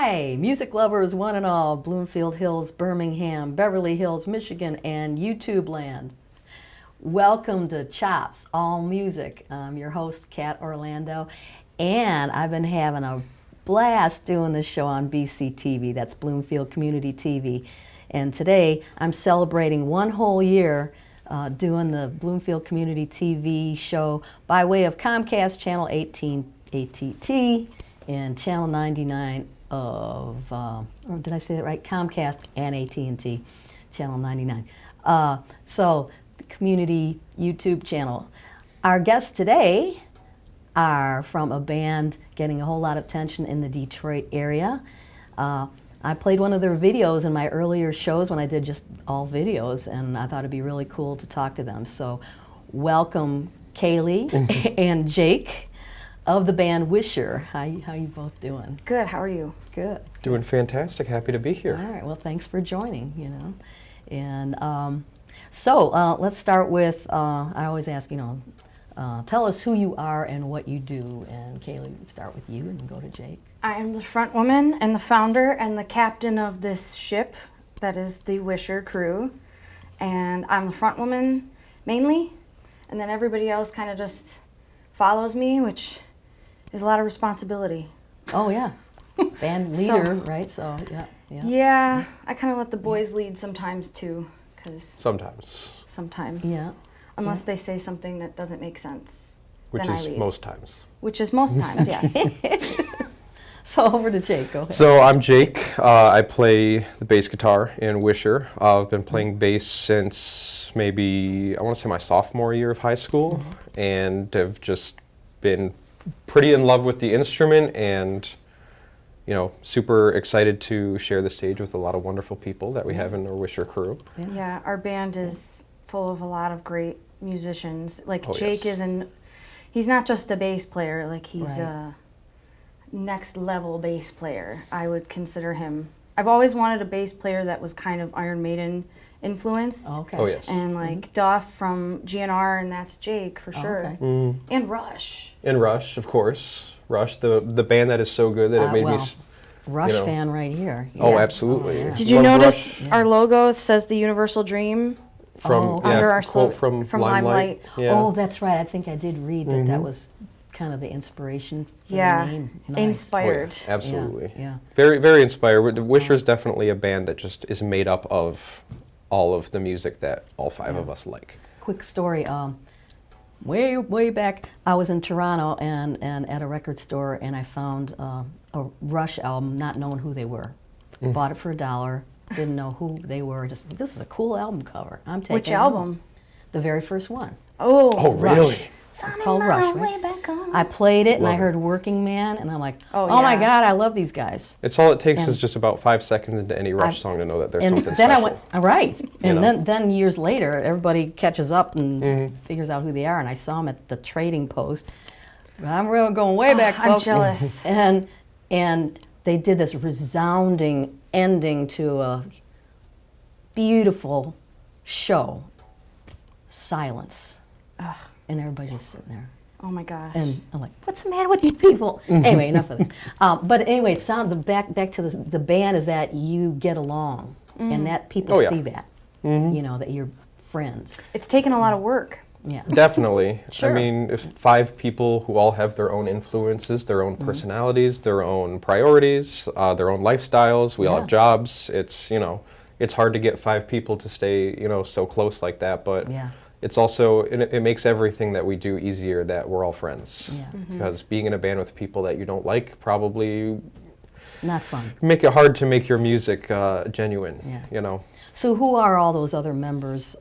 Hi, music lovers one and all, Bloomfield Hills, Birmingham, Beverly Hills, Michigan, and YouTube land. Welcome to CHOPZ, All Music. I'm your host, Kat Orlando, and I've been having a blast doing this show on BCTV, that's Bloomfield Community TV. And today I'm celebrating one whole year doing the Bloomfield Community TV show by way of Comcast Channel 18 ATT and Channel 99 of, or did I say that right? Comcast and AT&T, Channel 99. So the community YouTube channel. Our guests today are from a band getting a whole lot of attention in the Detroit area. I played one of their videos in my earlier shows when I did just all videos, and I thought it'd be really cool to talk to them. So welcome Kayleigh and Jake of the band Wisher. How you both doing? Good, how are you? Good. Doing fantastic, happy to be here. All right, well thanks for joining, And so let's start with, I always ask, tell us who you are and what you do. And Kayleigh, let's start with you and then go to Jake. I am the front woman and the founder and the captain of this ship that is the Wisher crew. And I'm the front woman mainly, and then everybody else kind of just follows me, which is a lot of responsibility. Oh yeah, band leader, right? So yeah. Yeah, I kind of let the boys lead sometimes too, because Sometimes. Yeah. Unless they say something that doesn't make sense, Which then I is lead. most times. Which is most times, yes. So over to Jake, go ahead. So I'm Jake. I play the bass guitar in Wisher. I've been playing bass since maybe, I want to say my sophomore year of high school, and have just been pretty in love with the instrument and super excited to share the stage with a lot of wonderful people that we have in our Wisher crew. Yeah, our band is full of a lot of great musicians. Like Jake yes. He's not just a bass player, like he's Right. a next level bass player. I would consider him. I've always wanted a bass player that was kind of Iron Maiden influenced. Okay. Oh yes. And like Duff from GNR, and that's Jake for sure. Okay. And Rush. And Rush, of course. Rush, the band that is so good that it made me... Rush fan right here. Oh, Yeah. absolutely. Oh, yeah. Did you Love notice Rush. our logo says the Universal Dream From under our quote slogan from Limelight? Yeah. Oh, that's right. I think I did read that that was kind of the inspiration for Yeah, the name. Nice. inspired. Oh, yeah, absolutely. Yeah. Very, very inspired. Wisher is definitely a band that just is made up of all of the music that all five of us like. Quick story. Way back, I was in Toronto and at a record store, and I found a Rush album, not knowing who they were. Bought it for $1. Didn't know who they were. Just, this is a cool album cover. I'm taking Which it home. album? The very first one. Oh, really? It's called Rush, right? I played it and I Love it. heard Working Man, and I'm like, Oh, oh my yeah. God, I love these guys. It's all it takes And- is just about 5 seconds into any Rush song to know that there's And something then special. I went, right. And know? then years later, everybody catches up and figures out who they are. And I saw them at the Trading Post. I'm really going way back, I'm folks. jealous. And they did this resounding ending to a beautiful show. Silence. And everybody just sitting there. Oh my gosh. And I'm like, what's the matter with you people? Anyway, enough of this. But anyway, back to the band is that you get along, and that people Oh, yeah. see that, that you're friends. It's taken a lot of work. Yeah. Definitely. Sure. I mean, if 5 people who all have their own influences, their own personalities, their own priorities, their own lifestyles, we all Yeah. have jobs, it's, it's hard to get 5 people to stay, so close like that, but Yeah. it's also, it makes everything that we do easier that we're all friends. Yeah. Because being in a band with people that you don't like probably Not fun. make it hard to make your music genuine, Yeah. So who are all those other members?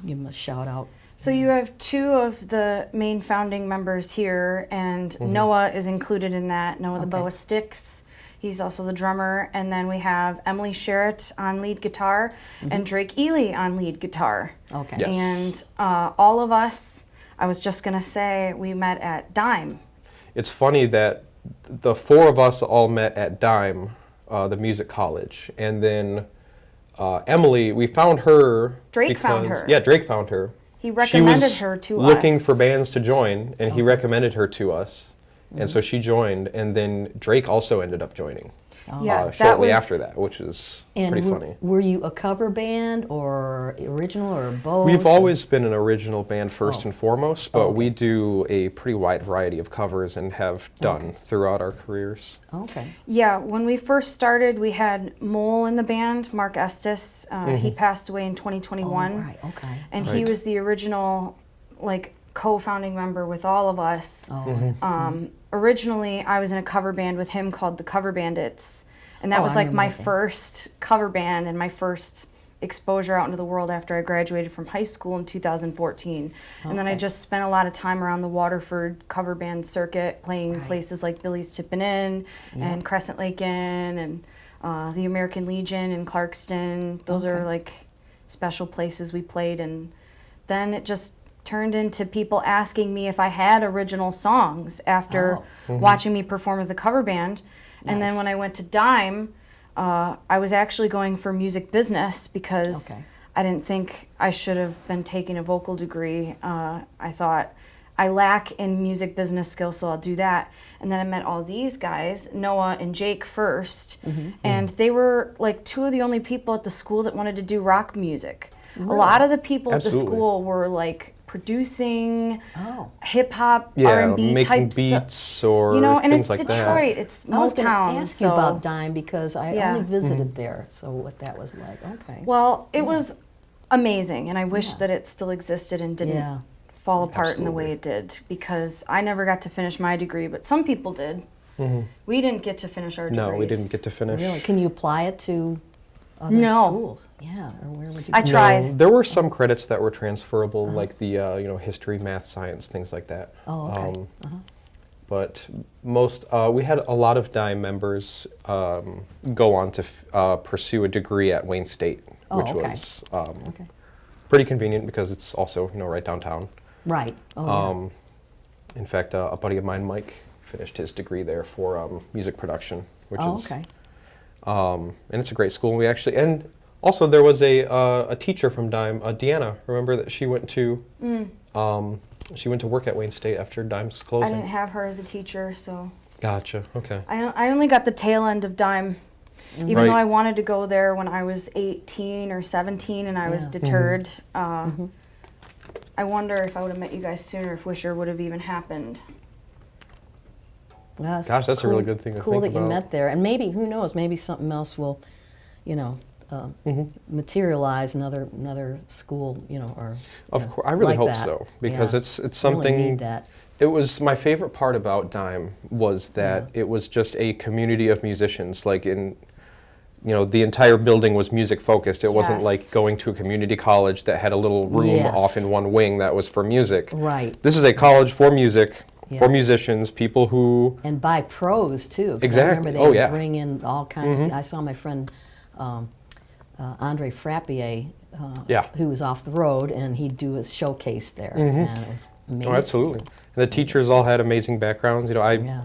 Give them a shout out. So you have 2 of the main founding members here, and Noah is included in that. Noah the Okay. Boa Sticks. He's also the drummer. And then we have Emily Sherritt on lead guitar and Drake Ely on lead guitar. Okay. Yes. And all of us, I was just going to say, we met at Dime. It's funny that the 4 of us all met at Dime, the music college, and then Emily, we found her. Drake found her. Yeah, Drake found her. He recommended her to us. Looking for bands to join, and he recommended her to us, and so she joined, and then Drake also ended up joining. Yeah, that shortly was- after that, which is And pretty funny. were you a cover band or original or both? We've always been an original band first Oh. and foremost, but Oh, okay. we do a pretty wide variety of covers and have done throughout our careers. Okay. Yeah, when we first started, we had Mole in the band, Mark Estes. He passed away in 2021. Oh, right. Okay. And he Right. was the original, like, co-founding member with all of us. Oh. Originally, I was in a cover band with him called the Cover Bandits, and that Oh, was I like remember my that band. first cover band and my first exposure out into the world after I graduated from high school in 2014. And then I Okay. just spent a lot of time around the Waterford cover band circuit, playing Right. places like Billy's Tippin' Inn and Crescent Lake Inn and the American Legion in Clarkston. Those are Okay. like special places we played, and then it just turned into people asking me if I had original songs after watching me perform with the cover band. And then Nice. when I went to Dime, I was actually going for music business because Okay. I didn't think I should have been taking a vocal degree. I thought I lack in music business skills, so I'll do that. And then I met all these guys, Noah and Jake 1st, and they were like two of the only people at the school that wanted to do rock music. A lot of the people at the Absolutely. school were like producing Oh. hip hop, Yeah, R&B making types, beats or you know, and things it's like Detroit, it's I was going to Motown. ask you so- about Dime because I Yeah. only visited there. So what that was like. Okay. Well, it was amazing, and I wish that it still existed and didn't Yeah. fall apart in the Absolutely. way it did, because I never got to finish my degree, but some people did. We didn't get to finish our degrees. No, we didn't get to finish. Really? Can you apply it to other No. schools? Yeah. Or where would you? I go? tried. No, there were some credits that were transferable, like the history, math, science, things like that. Oh, okay. But most we had a lot of Dime members go on to pursue a degree at Wayne State, Oh, which okay. was Okay. pretty convenient because it's also right downtown. Right. Oh, In fact, a buddy of mine, Mike, finished his degree there for music production, which yeah. Oh, is okay. and it's a great school. We actually, and also there was a teacher from Dime, Deanna. Remember that she went to work at Wayne State after Dime's I closing. didn't have her as a teacher, so Gotcha. Okay. I only got the tail end of Dime. Even Right. though I wanted to go there when I was 18 or 17 and I was Yeah. deterred, I wonder if I would have met you guys sooner, if Wisher would have even happened. Well, Gosh, that's a really good thing to Cool think that you about. met there, and maybe who knows? Maybe something else will, materialize another school, or Of course, I really like hope that. so because Yeah. it's Really something. need that. It was my favorite part about Dime was that it was just a community of musicians. Like the entire building was music focused. It wasn't like Yes. going to a community college that had a little room Yes. off in one wing that was for music. Right. This is a college for music, Yeah. for musicians, people who. And by pros too. 'cause I Exactly. remember they Oh, would yeah. bring in all kinds of. I saw my friend Andre Frappier, Yeah. who was off the road, and he'd do his showcase there, and it was amazing. Oh, absolutely. And the teachers all had amazing backgrounds. Yeah.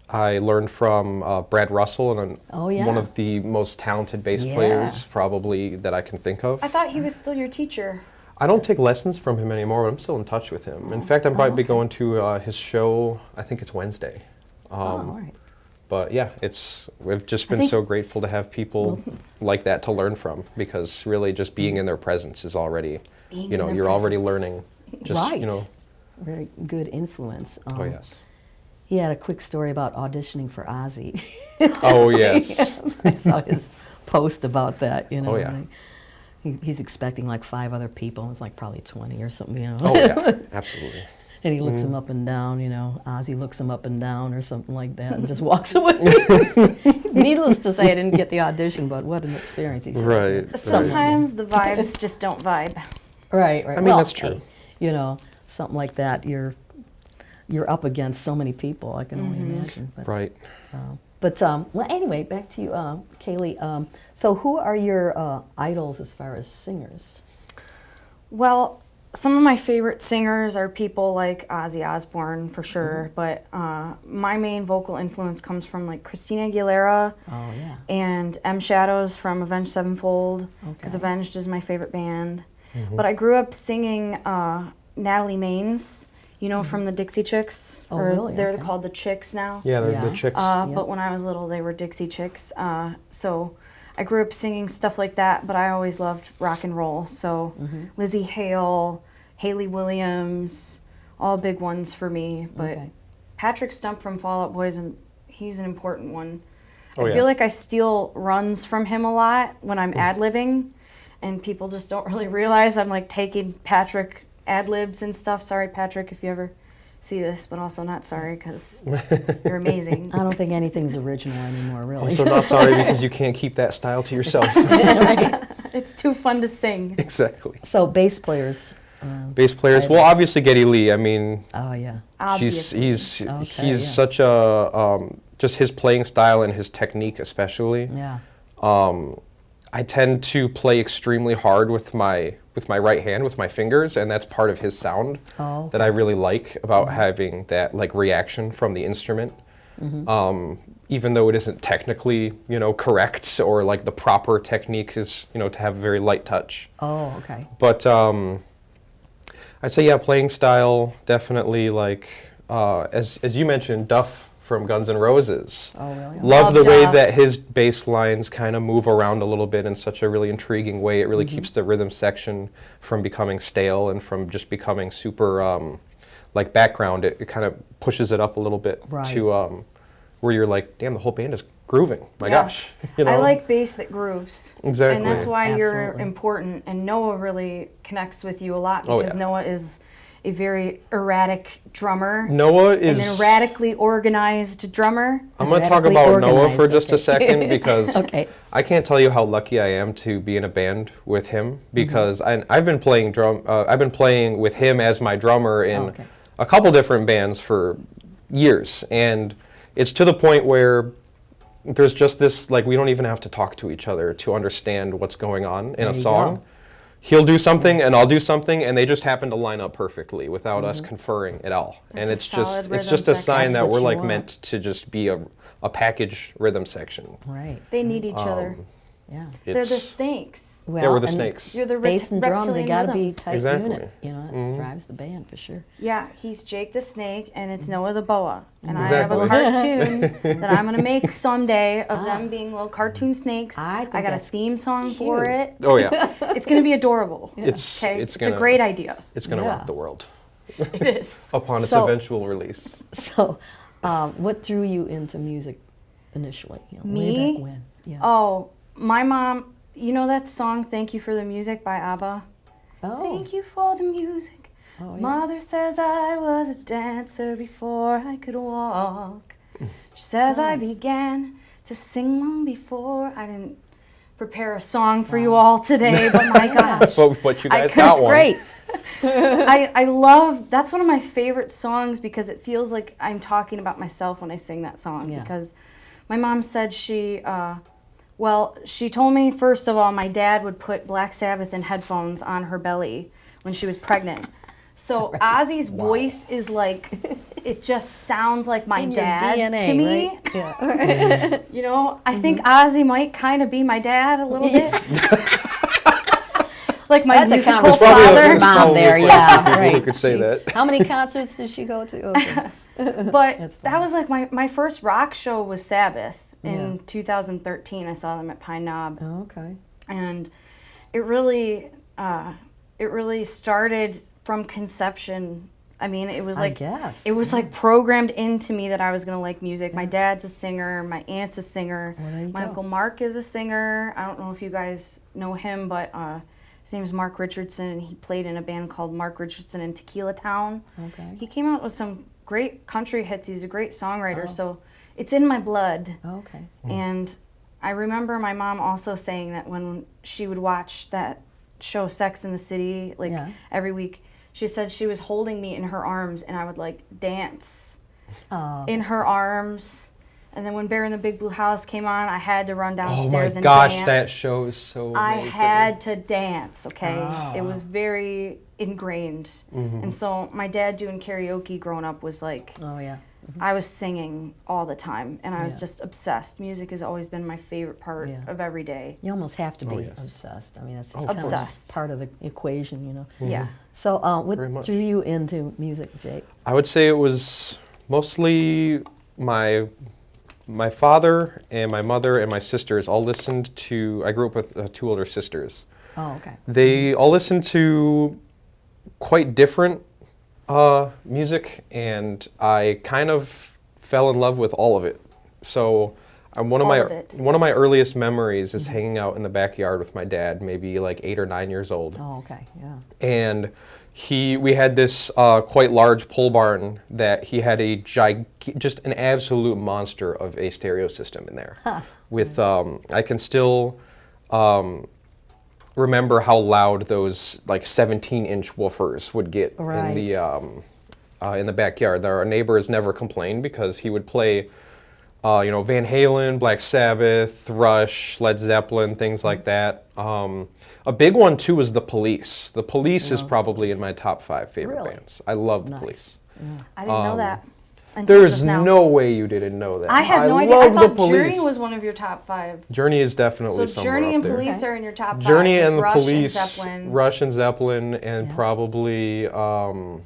I learned from Brad Russell, and Oh, yeah. one of the most talented bass Yeah. players probably that I can think of. I thought he was still your teacher. I don't take lessons from him anymore, but I'm still in touch with him. In fact, I'm probably going to his show. I think it's Wednesday. All right. But yeah, we've just been think- so grateful to have people like that to learn from, because really just being in their presence is already, Being in their you're already presence. learning. Just Right. Very good influence. Oh yes. He had a quick story about auditioning for Ozzy. Oh yes. I saw his post about that. Oh, yeah. and he's expecting like 5 other people. It's like probably 20 or something. Oh yeah. Absolutely. And he looks him up and down, Ozzy looks him up and down or something like that and just walks away. Needless to say, I didn't get the audition, but what an experience. He said. Right. Sometimes the vibes just don't vibe. Right. I mean, Well, that's true. hey, something like that, you're up against so many people, I can only imagine. But, Right. well, anyway, back to you, Kayleigh. So who are your idols as far as singers? Well, some of my favorite singers are people like Ozzy Ozbourne, for sure, but my main vocal influence comes from like Christina Aguilera Oh, yeah. and M Shadows from Avenged Sevenfold, because Okay. Avenged is my favorite band. But I grew up singing Natalie Maines. you know, from the Dixie Chicks. Oh, or really? They're Okay. called the Chicks now. Yeah, they're Yeah. the chicks. But when I was little, they were Dixie Chicks. So I grew up singing stuff like that, but I always loved rock and roll. So Lizzie Hale, Haley Williams, all big ones for me. But Okay. Patrick Stump from Fall Out Boys, and he's an important one. Oh, I yeah. feel like I steal runs from him a lot when I'm ad-libbing, and people just don't really realize I'm like taking Patrick ad-libs and stuff. Sorry, Patrick, if you ever see this, but also not sorry because you're amazing. I don't think anything's original anymore, really. Also not sorry because you can't keep that style to yourself. It's too fun to sing. Exactly. So bass players. Bass players. Well, obviously Geddy Lee. I mean, Oh yeah. Obviously. he's Okay, he's yeah. such a just his playing style and his technique especially. Yeah. I tend to play extremely hard with my right hand, with my fingers, and that's part of his sound Oh. that I really like about having that like reaction from the instrument. Even though it isn't technically, you know, correct or like the proper technique is, you know, to have a very light touch. Oh, okay. But I'd say, yeah, playing style definitely like as you mentioned, Duff from Guns N' Roses. Oh, really? Love the Love way Duff. that his bass lines kind of move around a little bit in such a really intriguing way. It really keeps the rhythm section from becoming stale and from just becoming super like background. It kind of pushes it up a little bit Right. to where you're like, damn, the whole band is grooving. My Yeah. gosh. You know? I like bass that grooves. Exactly. And that's why you're Absolutely. important. And Noah really connects with you a lot Oh, because yeah. Noah is a very erratic drummer. Noah An is. erratically organized drummer. I'm going to talk Erratically about Noah for organized, just a okay. second because Okay. I can't tell you how lucky I am to be in a band with him because I've been playing I've been playing with him as my drummer in Oh, okay. a couple different bands for years, and it's to the point where there's just this like we don't even have to talk to each other to understand what's going on in There a you song. go. He'll do something and I'll do something, and they just happen to line up perfectly without us conferring at all. And That's a it's just solid it's rhythm just a section. sign That's that what we're you like want. meant to just be a package rhythm section. Right. They need each other. Yeah. They're the It's snakes. Well, we're the and snakes. You're the bass and drums, they reptilian got to be rhythms. tight Exactly. unit. You know, it drives the band for sure. Yeah, he's Jake the Snake and it's Noah the Boa. And Exactly. I have a cartoon that I'm going to make someday of them being little cartoon snakes. I think got a that's theme song for cute. it. Oh yeah, It's going to be adorable. it's Okay, it's it's gonna a great idea. it's gonna Yeah. rock the world It is. upon its So- eventual release. So, what drew you into music initially? You know, Way Me? back when? Yeah. Oh, my mom, you know that song "Thank You for the Music" by ABBA? Oh. Thank you for the music. Oh, yeah. Mother says I was a dancer before I could walk. She says I Nice. began to sing long before. I didn't prepare a song for you all today, but my gosh. But you guys it's got one. great. I love, that's one of my favorite songs because it feels like I'm talking about myself when I sing that song. Yeah. Because my mom said she told me, first of all, my dad would put Black Sabbath in headphones on her belly when she was pregnant. So Ozzy's voice is like, it just sounds like my In your dad DNA, to me. right? Yeah. You know, I think Ozzy might kind of be my dad a little bit. Like my That's a musical conversation father. with your There's mom probably there, quite a yeah, few people who right. could say that. How many concerts did she go to? Okay. But That's that fun. was like my first rock show was Sabbath in Yeah. 2013. I saw them at Pine Knob, Okay. and it really started from conception. I mean, it was I like guess. it was like programmed into me that I was gonna like music. My dad's a singer. My aunt's a singer. Well, there you My go. uncle Mark is a singer. I don't know if you guys know him, but his name is Mark Richardson, and he played in a band called Mark Richardson and Tequila Town. Okay. He came out with some great country hits. He's a great songwriter, Oh. so it's in my blood. Okay. And I remember my mom also saying that when she would watch that show Sex in the City, like Yeah. every week, she said she was holding me in her arms and I would like dance Oh. in her arms. And then when Bear in the Big Blue House came on, I had to run Oh downstairs my and gosh, dance. that show is so I amazing. had to dance, okay? Oh. It was very ingrained. Mm-hmm. And so my dad doing karaoke growing up was like Oh yeah. I was singing all the time, and I was Yeah. just obsessed. Music has always been my favorite part Yeah. of every day. You almost have to be yes. obsessed. I mean, that's Oh, kind of obsessed. part of the equation, you know. Yeah. So, what Very much. drew you into music, Jake? I would say it was mostly my father and my mother and my sisters all listened to. I grew up with 2 older sisters. Oh, okay. They all listened to quite different music, and I kind of fell in love with all of it. So one of All my of it. one of my earliest memories is hanging out in the backyard with my dad, maybe like 8 or 9 years old. Oh, okay. Yeah. And we had this quite large pole barn that he had just an absolute monster of a stereo system in there. With I can still remember how loud those like 17-inch woofers would get Right. in the backyard. Our neighbors never complained because he would play Van Halen, Black Sabbath, Rush, Led Zeppelin, things like that. A big one too was The Police. The Police is probably in my top 5 favorite Really? bands. I love The Nice. Police. I didn't know that. until There's just now. no way you didn't know that. I had no idea. I love The thought Police. Journey was one of your top 5. Journey is definitely So somewhere Journey up and there. Police Okay. are in your top 5. Journey and the Rush Police, and Zeppelin. Rush and Zeppelin, and Yeah. probably Iron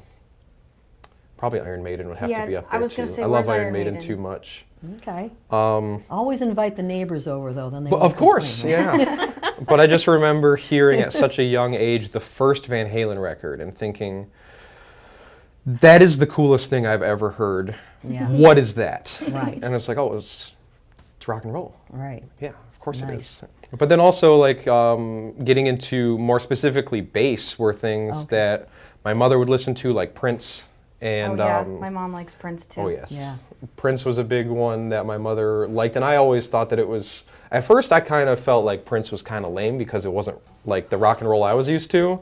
Maiden would have Yeah, to be up I there was too. gonna say, I love where's Iron Iron Maiden Maiden? too much. Okay. Always invite the neighbors over, though. Then they But won't of course, complain, right? yeah. But I just remember hearing at such a young age the first Van Halen record and thinking, that is the coolest thing I've ever heard. Yeah. What is that? Right. And it's like, oh, it's rock and roll. Right. Yeah, of course it Nice. is. But then also, like, getting into more specifically bass were things Okay. that my mother would listen to, like Prince. And oh yeah, my mom likes Prince too. oh yes, Yeah. Prince was a big one that my mother liked, and I always thought that it was. At first, I kind of felt like Prince was kind of lame because it wasn't like the rock and roll I was used to, and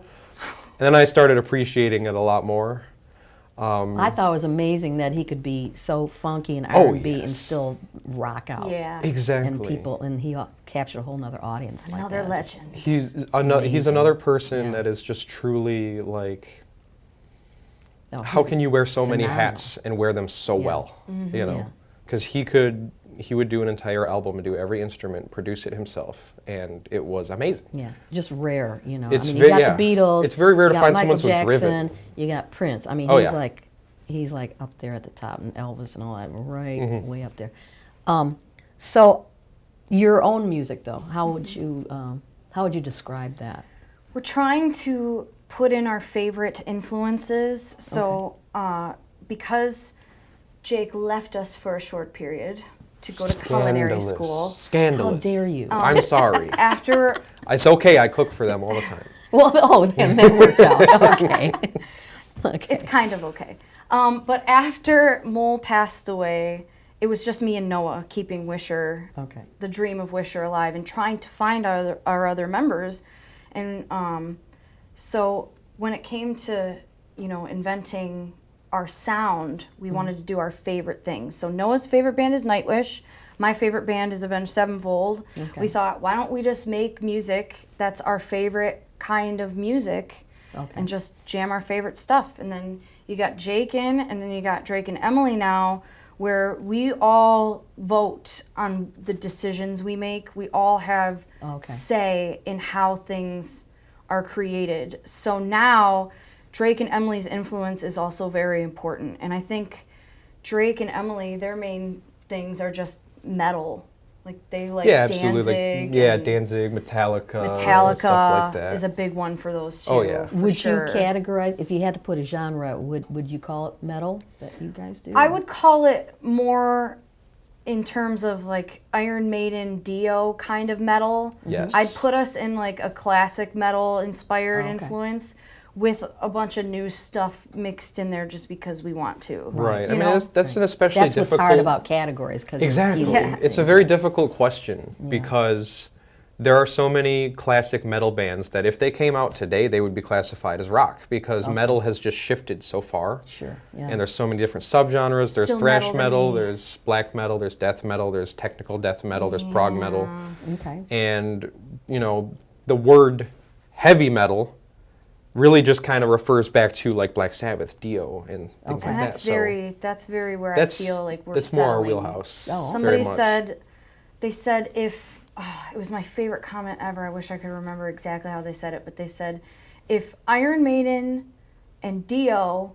then I started appreciating it a lot more. I thought it was amazing that he could be so funky and Oh, R&B and yes. still rock out. Yeah. Exactly. And he captured a whole nother audience. like Another that. legend. He's Amazing. another person Yeah. that is just truly like. Oh, How he's can you wear so many phenomenal. hats and wear them so Yeah. well? You know, Yeah. because he would do an entire album and do every instrument, produce it himself, and it was amazing. Yeah, just rare, you know. It's I mean, you got yeah. the Beatles. It's very rare you to got find Michael someone so driven. Jackson, you got Prince. I mean, Oh, he's yeah. like up there at the top, and Elvis and all that, right, Mm-hmm. way up there. So, your own music, though, how would you describe that? We're trying to put in our favorite influences. So, because Jake left us for a short period to go to culinary school, Scandalous. How dare you? I'm sorry. after It's okay. I cook for them all the time. Well, oh, then that worked out. Okay. Okay. it's kind of okay. But after Mole passed away, it was just me and Noah keeping Wisher, Okay. the dream of Wisher alive, and trying to find our other members. And so when it came to, inventing our sound, we wanted to do our favorite things. So Noah's favorite band is Nightwish. My favorite band is Avenged Sevenfold. Okay. We thought, why don't we just make music that's our favorite kind of music Okay. and just jam our favorite stuff. And then you got Jake in, and then you got Drake and Emily now, where we all vote on the decisions we make. We all have Okay. say in how things are created. So now Drake and Emily's influence is also very important. And I think Drake and Emily, their main things are just metal. Like they like Yeah, absolutely. Danzig. Like, yeah, and Danzig, Metallica, Metallica stuff like that. is a big one for those two. Oh, yeah. for Would sure. you categorize, if you had to put a genre, would you call it metal that you guys do? I would call it more in terms of like Iron Maiden, Dio kind of metal. Yes. I'd put us in like a classic metal inspired Oh, okay. influence with a bunch of new stuff mixed in there just because we want to. Right. I You mean, know? that's an especially That's difficult. what's hard about categories. Cause Exactly. Yeah. It's a very difficult question because there are so many classic metal bands that if they came out today, they would be classified as rock because metal has just shifted so far. Sure, yeah. And there's so many different subgenres. There's Still thrash metal to metal, me. there's black metal, there's death metal, there's technical death metal, there's prog metal. Okay. And, the word heavy metal really just kind of refers back to like Black Sabbath, Dio, and things Okay. like That's that. that's very where That's I feel like we're that's more our settling. wheelhouse. Oh, Somebody very much. said, they said if, it was my favorite comment ever. I wish I could remember exactly how they said it, but they said, if Iron Maiden and Dio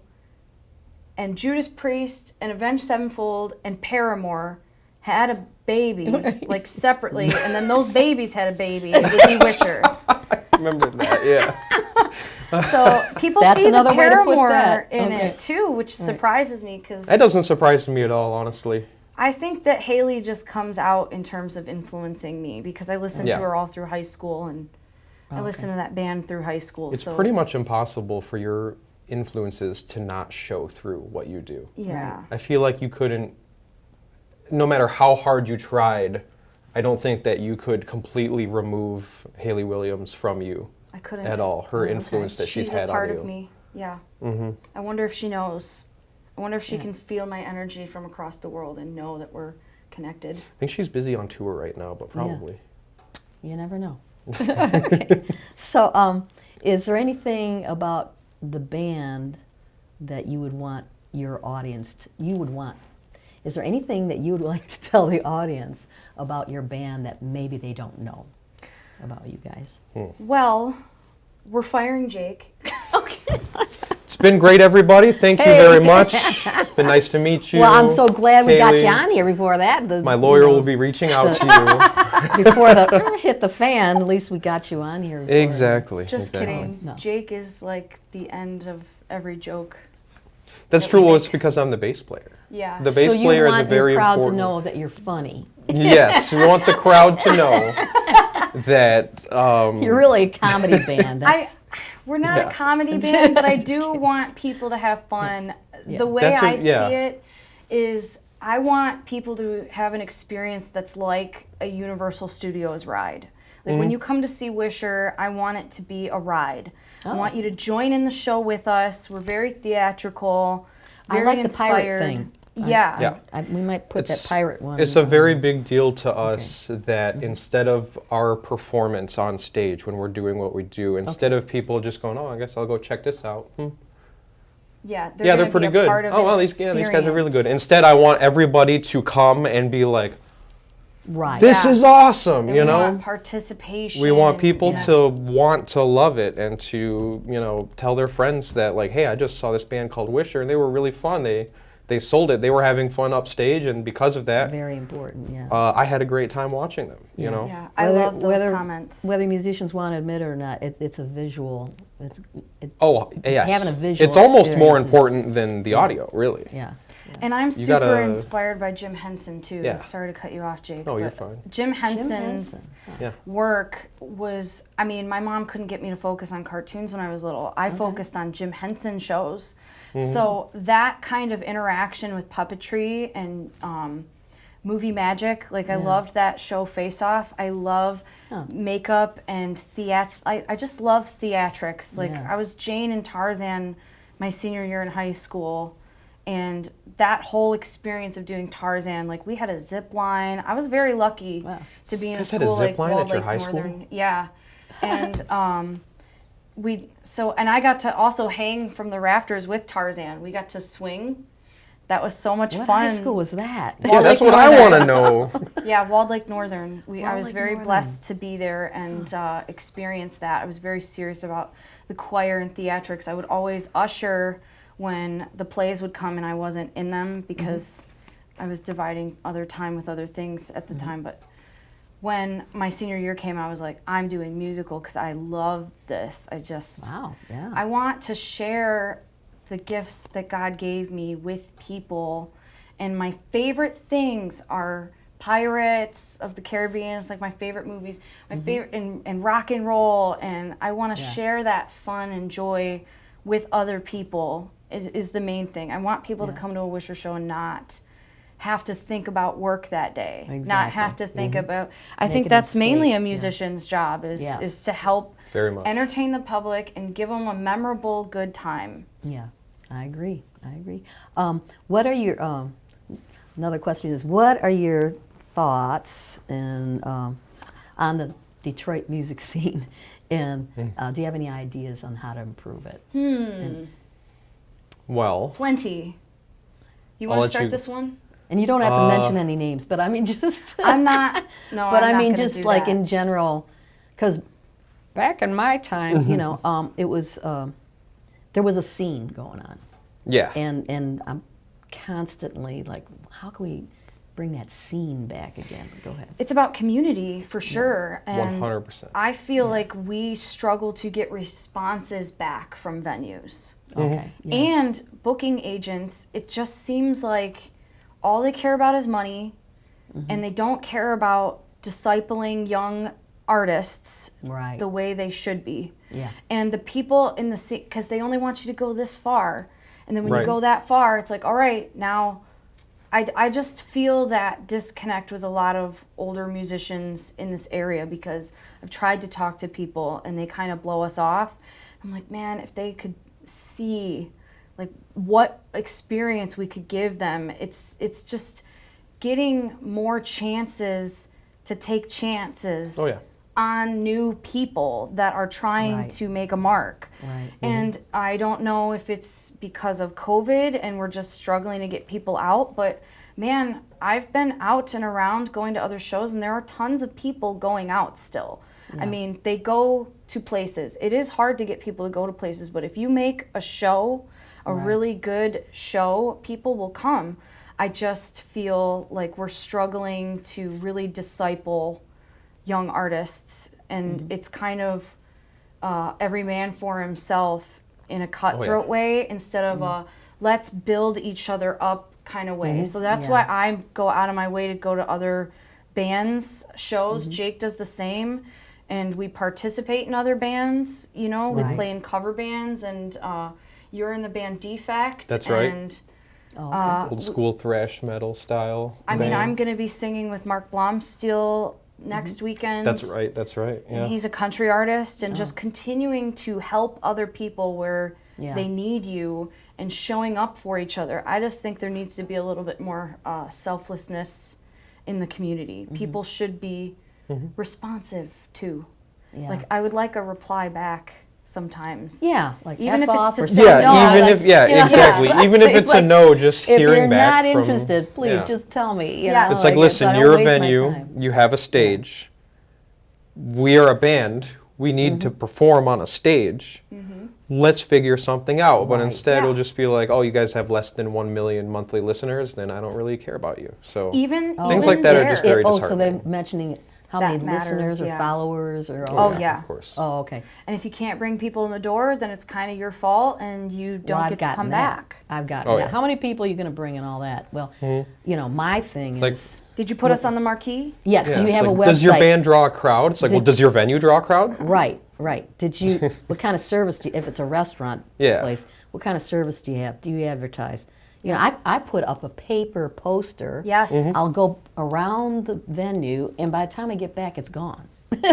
and Judas Priest and Avenged Sevenfold and Paramore had a baby, like separately, and then those babies had a baby, it would be Wisher. I remember that, yeah. So people That's see the another way to put Paramore that. in Okay. it too, which surprises me because That doesn't surprise me at all, honestly. I think that Haley just comes out in terms of influencing me because I listened Yeah. to her all through high school and I listened to that band through high school. It's so pretty much impossible for your influences to not show through what you do. Yeah. I feel like you couldn't, no matter how hard you tried, I don't think that you could completely remove Hayley Williams from you I couldn't. at all. Her influence that she's had a part on you. of me. Yeah. Mm-hmm. I wonder if she knows. I wonder if she can feel my energy from across the world and know that we're connected. I think she's busy on tour right now, but probably. You never know. Okay. So, is there anything about the band that you would want your audience is there anything that you would like to tell the audience about your band that maybe they don't know about you guys? Well, we're firing Jake. Okay. It's been great, everybody. Thank you very much. Been nice to meet you. Well, I'm so glad we got you Kayleigh. on here before that. My lawyer will be reaching out to you. Before the hit the fan, at least we got you on here. before. Exactly. Just exactly. kidding. No. Jake is like the end of every joke. That's that we true. Well, make. it's because I'm the bass player. Yeah. The bass So you player is want a very the crowd important. to know that you're funny. Yes, we want the crowd to know that. You're really a comedy band. That's, We're not Yeah. a comedy band, but I do want people to have fun. Yeah. The way That's a- I yeah. see it is I want people to have an experience that's like a Universal Studios ride. Like when you come to see Wisher, I want it to be a ride. I want you to join in the show with us. We're very theatrical, I very like the inspired. pirate thing. Yeah. Yeah. we might put that pirate one. It's a on. very big deal to us that instead of our performance on stage when we're doing what we do, instead of people just going, "Oh, I guess I'll go check this out." Yeah, Yeah, they're gonna be pretty a good. part of Oh, an well, these guys are really good. experience. Instead, I want everybody to come and be like, Right. "This Yeah. is awesome," And you we know? want participation. We want people Yeah. to want to love it and to, tell their friends that, like, hey, I just saw this band called Wisher and they were really fun. They sold it. They were having fun upstage, and because of that, Very important, yeah. I had a great time watching them, you know? Yeah, I love those comments. Whether musicians want to admit it or not, it's a visual. Oh, yes. Having a visual It's almost more experience is- important than the audio, really. Yeah. And I'm You super gotta- inspired by Jim Henson too. Yeah. Sorry to cut you off, Jake. No, you're but fine. Jim Jim Henson's Henson. Yeah. work was, I mean, my mom couldn't get me to focus on cartoons when I was little. I focused on Jim Henson shows. So that kind of interaction with puppetry and movie magic, like I loved that show Face Off. I love makeup and I just love theatrics. Like Yeah. I was Jane and Tarzan my senior year in high school. And that whole experience of doing Tarzan, like we had a zip line. I was very lucky Wow. to be in a guys had a school zip like line Walled at your Lake high school? Northern. Yeah. And and I got to also hang from the rafters with Tarzan. We got to swing. That was so much What fun. high school was that? Yeah, Walled that's Lake what I Northern. want to know. Yeah, Walled Lake Northern. I Walled was Lake very Northern. blessed to be there and experience that. I was very serious about the choir and theatrics. I would always usher when the plays would come and I wasn't in them because I was dividing other time with other things at the time. But when my senior year came, I was like, I'm doing musical because I love this. Wow, yeah. I want to share the gifts that God gave me with people. And my favorite things are Pirates of the Caribbean. It's like my favorite movies, my favorite, and rock and roll. And I want to share that fun and joy with other people is the main thing. I want people to come to a Wisher show and not have to think about work that day. Not Exactly. have to think about, I Make think an that's mainly escape, a yeah. musician's job is Yes. to help Very much. entertain the public and give them a memorable good time. Yeah, I agree. What are your another question is what are your thoughts on the Detroit music scene And do you have any ideas on how to improve it? Well, Plenty. You I'll want to let start you- this one? And you don't have to mention any names, but I mean, just. I'm not. No, But I'm I mean, not gonna just do like that. in general, because back in my time, you know, it was there was a scene going on, yeah. and I'm constantly like, how can we bring that scene back again? Go ahead. It's about community for sure. And 100%. I feel like we struggle to get responses back from venues. Okay. Yeah. And booking agents, it just seems like all they care about is money, and they don't care about discipling young artists Right. the way they should be. Yeah. And the people in the scene, because they only want you to go this far. And then when you Right. go that far, it's like, all right, now I just feel that disconnect with a lot of older musicians in this area, because I've tried to talk to people and they kind of blow us off. I'm like, man, if they could see like what experience we could give them, it's just getting more chances to take chances Oh, yeah. on new people that are trying Right. to make a mark. Right. And I don't know if it's because of COVID and we're just struggling to get people out, but man, I've been out and around going to other shows, and there are tons of people going out still. I mean, they go to places. It is hard to get people to go to places, but if you make a show, a really good show, people will come. I just feel like we're struggling to really disciple young artists, and it's kind of every man for himself in a cutthroat way, instead of a let's build each other up kind of way. So that's why I go out of my way to go to other bands' shows. Jake does the same, and we participate in other bands. You know, we Right. play in cover bands, and you're in the band Defect. That's right. And Old school thrash metal style. I mean, band. I'm going to be singing with Mark Blomsteel next weekend. That's right. That's right. Yeah. And he's a country artist, and just continuing to help other people where they need you and showing up for each other. I just think there needs to be a little bit more selflessness in the community. People should be responsive too. Yeah. Like, I would like a reply back sometimes. Yeah, like Even F if it's off to or say something. no, Yeah, even like, if exactly. yeah, Even if it's a like, no, just if hearing you're back not from interested, please yeah. just tell me. You Yes. know, It's like, so listen, I don't you're a waste my venue, time. you have a stage. We are a band. We need to perform on a stage. Let's figure something out. But Right. instead, Yeah. it'll just be like, oh, you guys have less than 1 million monthly listeners, then I don't really care about you. So Even Things even like that are there. just very oh, so they're disheartening. mentioning how That many matters, listeners or yeah. followers or Oh, yeah. Of course. Oh, okay. And if you can't bring people in the door, then it's kind of your fault, and you don't Well, I've get to gotten come that. back. I've gotten Oh, that. yeah. How many people are you going to bring and all that? Well, you know, my thing like- is, Did you put us on the marquee? yes, Yeah, do you it's have like, a website? does your band draw a crowd? It's like, well, does your venue draw a crowd? Right, right. Did you, what kind of service do you, if it's a restaurant Yeah. place, what kind of service do you have? Do you advertise? You know, I put up a paper poster. Yes. I'll go around the venue, and by the time I get back, it's gone.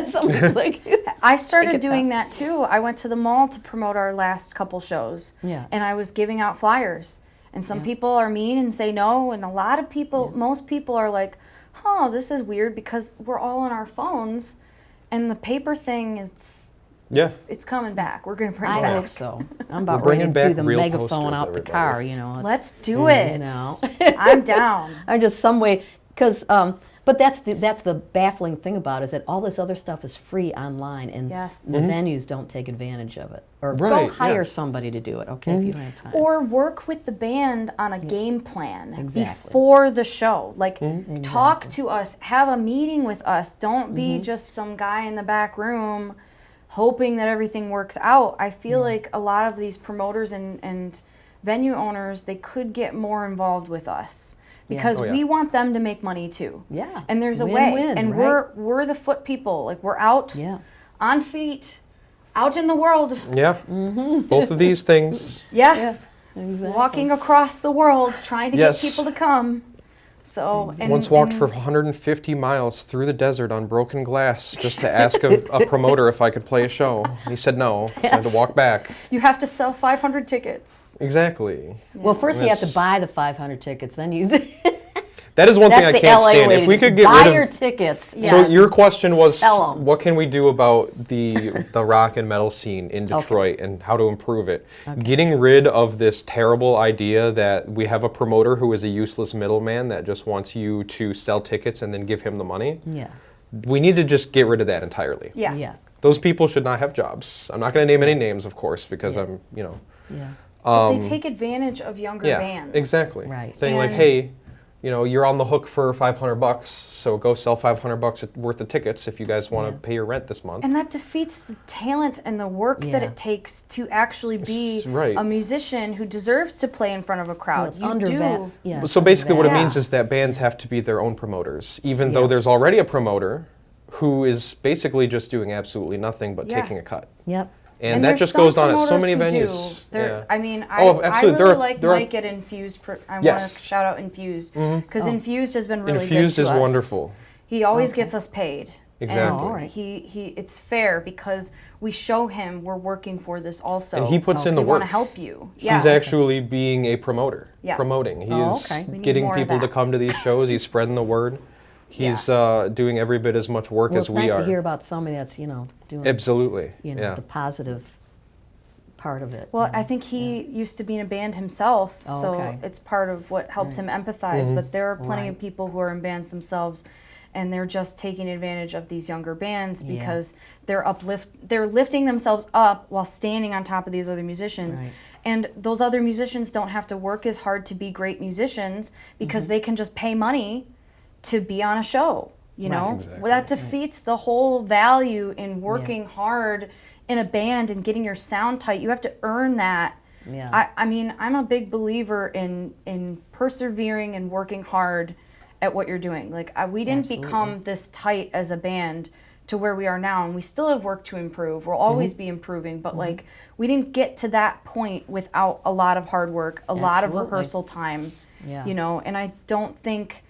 Somebody's like, I Take started it doing that too. I went to the mall to promote our last couple shows. Yeah. And I was giving out flyers. And some people are mean and say no. And a lot of people, most people are like, huh, this is weird, because we're all on our phones. And the paper thing, Yeah. it's coming back. We're going to bring I it back. hope so. I'm about We're ready to bringing do back the real megaphone posters, out the everybody. car, you know. Let's do it. You know. I'm down. I'm just some way, because, but that's the baffling thing about it, is that all this other stuff is free online, and Yes. the venues don't take advantage of it. Or Right, go hire yeah. somebody to do it, okay, if you don't have time. Or work with the band on a game plan Exactly. before the show. Like, talk to us, have a meeting with us. Don't be just some guy in the back room hoping that everything works out. I feel like a lot of these promoters and venue owners, they could get more involved with us, because Oh, yeah. we want them to make money too. Yeah. And there's a way. Win-win, And right? we're the foot people. Like, we're out Yeah. on feet, out in the world. Yeah. Both of these things. Yeah. Exactly. Walking across the world trying to Yes. get people to come. So and, Once walked and for 150 miles through the desert on broken glass just to ask a promoter if I could play a show. He said no, so I had to walk back. you have to sell 500 tickets. Exactly. Well, first you have to That's- buy the 500 tickets, then you. That is one thing That's I the can't LA stand. way If to we do. could get Buy rid your of. tickets. So your question was, Sell 'em. what can we do about the rock and metal scene in Detroit and how to improve it? Getting rid of this terrible idea that we have a promoter who is a useless middleman that just wants you to sell tickets and then give him the money. Yeah. We need to just get rid of that entirely. Yeah. Yeah. Those people should not have jobs. I'm not going to name any names, of course, because Yeah. I'm, Yeah. But they take advantage of younger yeah, bands. exactly. Right. Saying like, And- hey, you're on the hook for $500, so go sell $500 worth of tickets if you guys want to Yeah. pay your rent this month. And that defeats the talent and the work that Yeah. it takes to actually be Right. a musician who deserves to play in front of a crowd. Well, it's you undervalued. do. Yeah. So basically what it Yeah. means is that bands have to be their own promoters, even though Yeah. there's already a promoter who is basically just doing absolutely nothing but Yeah. taking a cut. Yep. And that there's just some goes on at so many promoters who venues. do. There- Yeah. I mean, Oh, I absolutely. really like there are- Mike at Infused. I want Yes. to shout out Infused because Oh. Infused has been really Infused good is to us. wonderful. He always Okay. gets us paid. Exactly. Oh, all And right. he it's fair because we show him we're working for this also. And he puts in the we want work. to help you. Yeah. He's actually being a promoter, Yeah. promoting. He Oh, is okay. We need getting more of people to that. come to these shows. He's spreading the word. He's doing every bit as much work Well, as it's we nice are. to hear about somebody that's, doing, Absolutely. the positive part of it. Well, I think he used to be in a band himself, Oh, so okay. it's part of what helps him empathize. But there are plenty Right. of people who are in bands themselves, and they're just taking advantage of these younger bands Yeah. because they're lifting themselves up while standing on top of these other musicians. Right. And those other musicians don't have to work as hard to be great musicians because Mm-hmm. they can just pay money to be on a show. You Right. know, Exactly. well, that defeats the whole value in working hard in a band and getting your sound tight. You have to earn that. Yeah. I mean, I'm a big believer in persevering and working hard at what you're doing. Like, we didn't Absolutely. become this tight as a band to where we are now, and we still have work to improve. We'll always be improving, but like, we didn't get to that point without a lot of hard work, a lot of Absolutely. rehearsal time, Yeah. and I don't think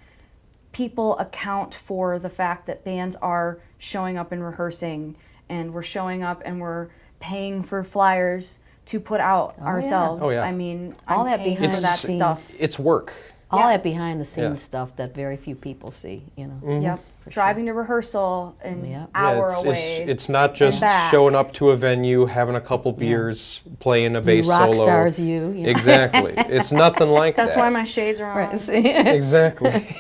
people account for the fact that bands are showing up and rehearsing, and we're showing up and we're paying for flyers to put out yeah. ourselves. Oh, yeah. I mean, All I'm that paying behind for the that scenes. stuff. It's work. All Yeah. that behind the scenes Yeah. stuff that very few people see, Yep. Driving to rehearsal an Yeah. hour it's, away. it's not just back. showing up to a venue, having a couple beers, playing a bass You rock solo. stars, you know. Exactly. It's nothing like That's that. why my shades are on. Right, see? Exactly.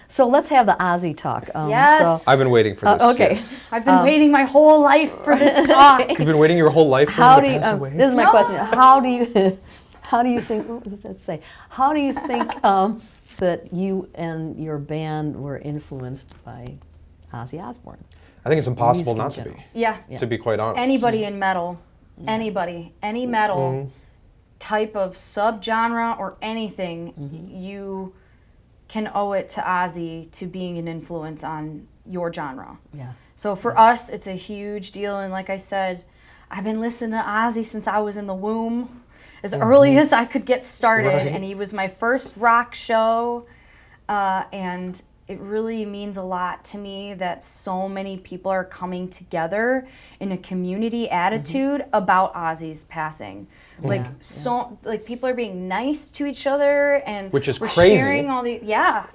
So let's have the Ozzy talk. Yes. So, I've been waiting for this. okay. yes. I've been waiting my whole life for this talk. You've been waiting your whole life for How him do to you? pass away? This is my No. question. How do you? How do you think? What does that say? How do you think that you and your band were influenced by Ozzy Osbourne? I think it's impossible Music in not to general. be, Yeah. Yeah. to be quite honest. Anybody in metal, any metal type of subgenre or anything, you can owe it to Ozzy to being an influence on your genre. Yeah. So for us, it's a huge deal. And like I said, I've been listening to Ozzy since I was in the womb, as early as I could get started. Right. And he was my first rock show. And it really means a lot to me that so many people are coming together in a community attitude about Ozzy's passing. Like like people are being nice to each other, and Which is we're crazy. sharing all these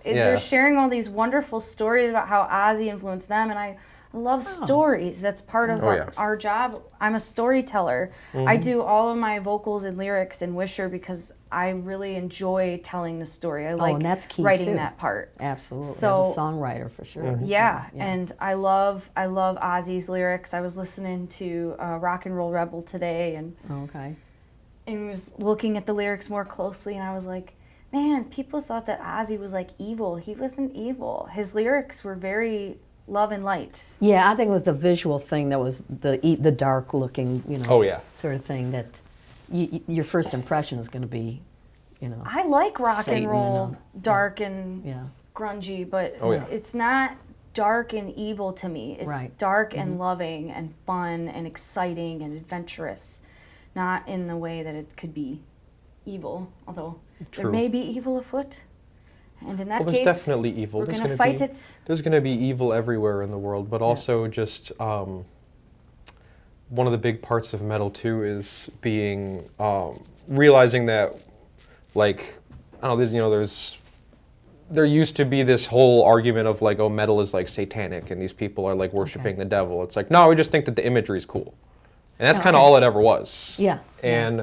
they're sharing all these wonderful stories about how Ozzy influenced them, and I love stories. That's part of Oh, yeah. our job. I'm a storyteller. I do all of my vocals and lyrics in Wisher because I really enjoy telling the story. I like and that's key, writing too. that part. Absolutely. So- As a songwriter, for sure. Yeah, and I love Ozzy's lyrics. I was listening to Rock and Roll Rebel today, and Okay. was looking at the lyrics more closely, and I was like, man, people thought that Ozzy was like evil. He wasn't evil. His lyrics were very love and light. Yeah, I think it was the visual thing that was the dark looking, Oh, yeah. sort of thing that your first impression is going to be, I like rock Satan and roll, and, dark and yeah. grungy, but Oh, yeah. it's not dark and evil to me. It's Right. dark and loving and fun and exciting and adventurous, not in the way that it could be evil, although there True. may be evil afoot. And in that Well, there's case, definitely evil. we're There's going to gonna fight be- it. There's going to be evil everywhere in the world, but also just one of the big parts of metal too is being realizing that, like, I don't know, there's there used to be this whole argument of like, oh, metal is like satanic and these people are like worshiping the devil. It's like, no, we just think that the imagery is cool. And that's kind of all it ever was. Yeah. And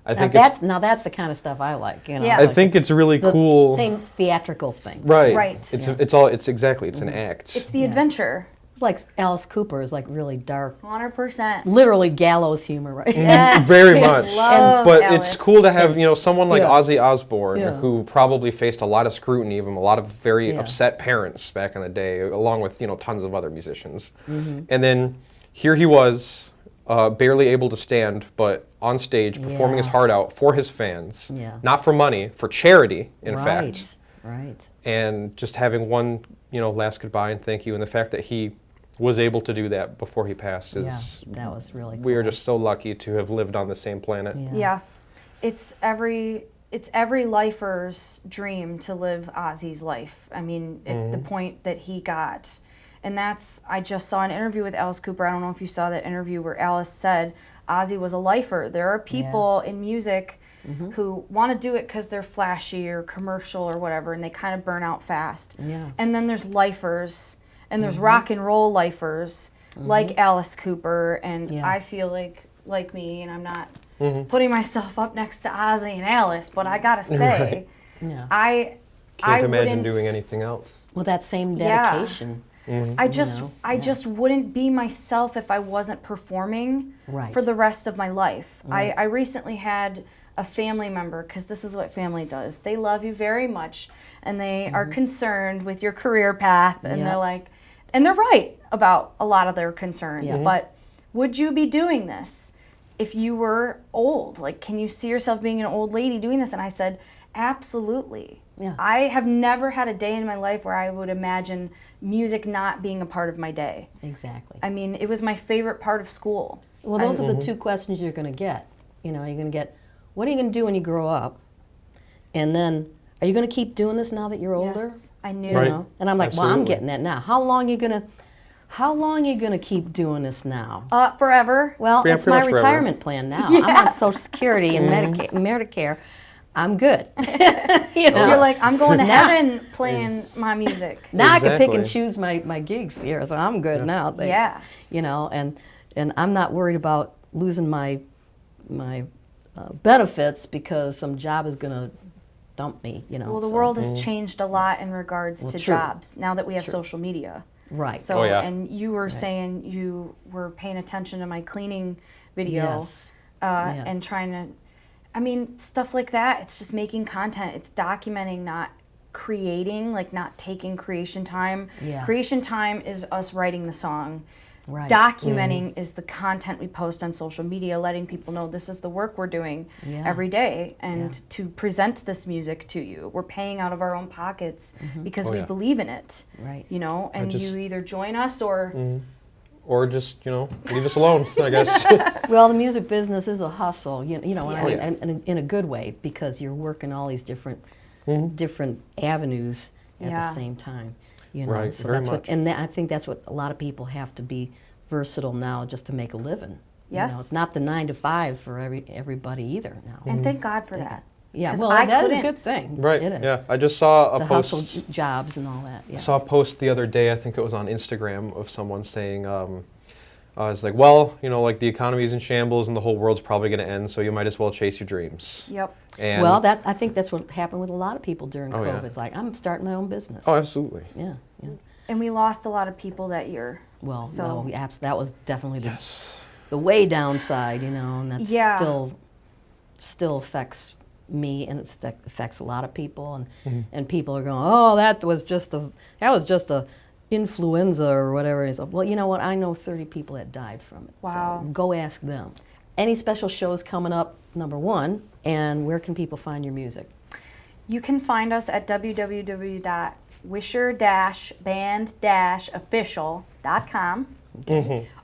I Now think that's the kind of stuff I like. You know, Yeah. I think it's really the cool. Same theatrical thing. Right. Right. It's Yeah. it's an act. It's the adventure. It's like Alice Cooper is like really dark, 100%. literally gallows humor, right? Yes. Very much. Love But Alice. it's cool to have, someone like Yeah. Ozzy Ozbourne, Yeah. who probably faced a lot of scrutiny from a lot of very Yeah. upset parents back in the day, along with, tons of other musicians. Mm-hmm. And then here he was, barely able to stand, but on stage performing his Yeah. heart out for his fans. Yeah. Not for money, for charity, in Right. fact. Right. And just having one, last goodbye and thank you. And the fact that he was able to do that before he passed is, Yeah, that was really cool. we are just so lucky to have lived on the same planet. Yeah. It's every lifer's dream to live Ozzy's life. I mean, at the point that he got. And I just saw an interview with Alice Cooper. I don't know if you saw that interview where Alice said Ozzy was a lifer. There are people in music who want to do it because they're flashy or commercial or whatever, and they kind of burn out fast. Yeah. And then there's lifers, and there's rock and roll lifers like Alice Cooper. And Yeah. I feel like me, and I'm not putting myself up next to Ozzy and Alice, but I gotta say, Yeah. I Can't imagine wouldn't- doing anything else. Well, that same Yeah. dedication. I just wouldn't be myself if I wasn't performing Right. for the rest of my life. Right. I recently had a family member, because this is what family does. They love you very much, and they are concerned with your career path, and Yeah. they're like, and they're right about a lot of their concerns, Yeah. but would you be doing this if you were old? Like, can you see yourself being an old lady doing this? And I said, absolutely. Yeah. I have never had a day in my life where I would imagine music not being a part of my day. Exactly. I mean, it was my favorite part of school. Well, those are the two questions you're going to get. You're going to get, what are you going to do when you grow up? And then, are you going to keep doing this now that you're older? Yes, I knew. You Right. know? And I'm like, well, I'm Absolutely. getting that now. How long are you going to keep doing this now? Forever. Well, Yeah, it's pretty my much forever. retirement plan now. Yeah. I'm on Social Security and Medicare. I'm good. you know? You're like, I'm going to heaven playing my music. Now I can pick and Exactly. choose my gigs here, so I'm good now. Yeah. You know, and I'm not worried about losing my benefits because some job is going to dump me. You know. Well, the so- world has changed a lot in regards to true. jobs now that we have social media. Right. So, Oh, yeah. and you were saying you were paying attention to my cleaning video Yes. Yeah. and trying to, I mean, stuff like that. It's just making content. It's documenting, not creating, like not taking creation time. Yeah. Creation time is us writing the song. Right. Documenting is the content we post on social media, letting people know this is the work we're doing Yeah. every day, and Yeah. to present this music to you. We're paying out of our own pockets because Oh, we yeah. believe in it. Right. You know, and just- you either join us or Or just, leave us alone, I guess. Well, the music business is a hustle, you know, Yeah. and in a good way, because you're working all these different avenues at Yeah. the same time. You know, Right, so very that's much. I think that's what a lot of people have to be versatile now just to make a living. You know, Yes. it's not the 9 to 5 for everybody either now. and thank God for that. Yeah, 'Cause well, I that is a couldn't. good thing. Right, It is. yeah. I just saw a The post. hustle jobs and all that. Yeah. I saw a post the other day, I think it was on Instagram, of someone saying, it's like, well, like the economy's in shambles and the whole world's probably going to end, so you might as well chase your dreams. Yep. And Well, I think that's what happened with a lot of people during Oh, COVID. yeah. It's like, I'm starting my own business. Oh, absolutely. Yeah, yeah. And we lost a lot of people that year. Well, So- that was definitely Yes. the way downside, you know, and that Yeah. still affects me, and it affects a lot of people, and people are going, oh, that was just a influenza or whatever. It's like, well, you know what? I know 30 people that died from it. Wow. So go ask them. Any special shows coming up? Number one, and where can people find your music? You can find us at www.wisher-band-official.com.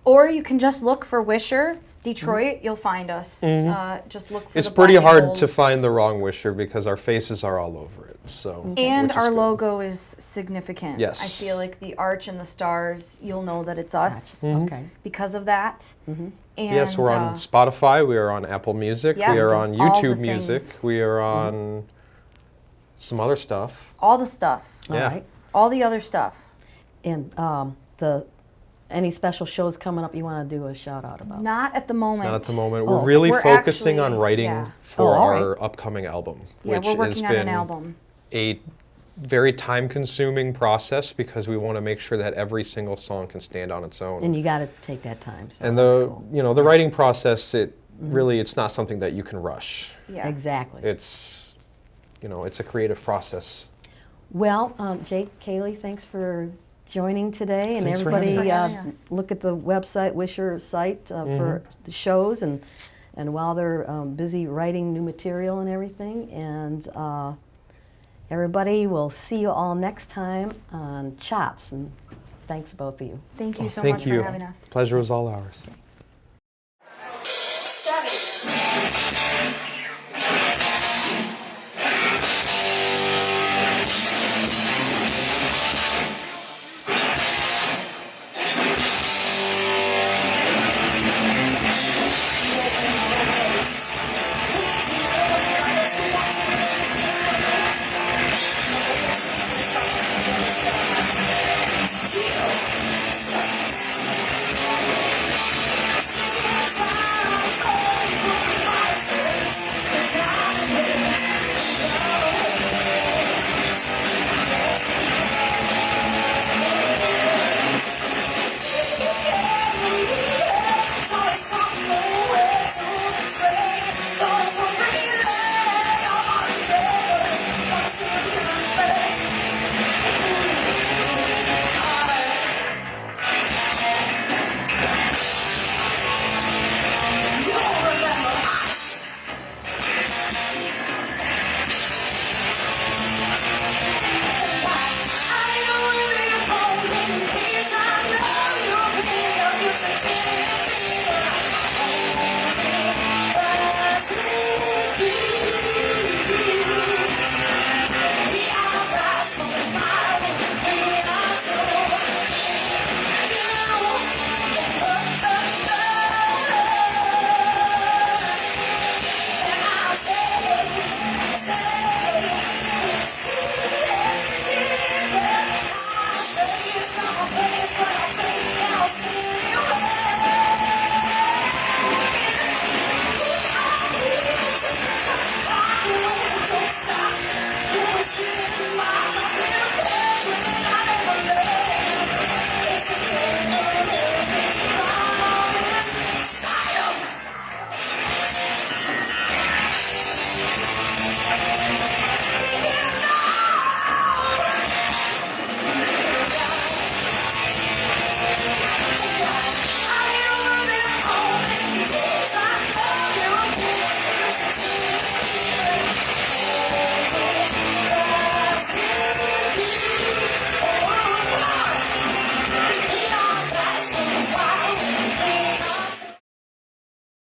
Or you can just look for Wisher Detroit. You'll find us. Just look for It's the pretty black and hard gold. to find the wrong Wisher because our faces are all over it. So And which is our good. logo is significant. Yes. I feel like the arch and the stars, you'll know that it's us Okay. because of that. And, Yes, we're on Spotify. We are on Apple Music. yeah, we are on all the YouTube Music. things. We are on some other stuff. All the stuff. All Yeah. right. All the other stuff. And any special shows coming up you want to do a shout out about? Not at the moment. Not at the moment. Oh. We're really We're focusing on actually- writing yeah. for Oh, all right. our upcoming album, Yeah, which we're has working on been an album. a very time-consuming process because we want to make sure that every single song can stand on its own. And you got to take that time. So And that's the cool. the writing process, really it's not something that you can rush. Yeah. Exactly. It's it's a creative process. Well, Jake, Kayleigh, thanks for joining today, and Thanks for everybody having us. Thanks for having us. look at the website, Wisher site for the shows, and while they're busy writing new material and everything, and everybody, we'll see you all next time on CHOPZ, and thanks both of you. Thank you so Thank much you. for having us. Pleasure was all ours. Okay.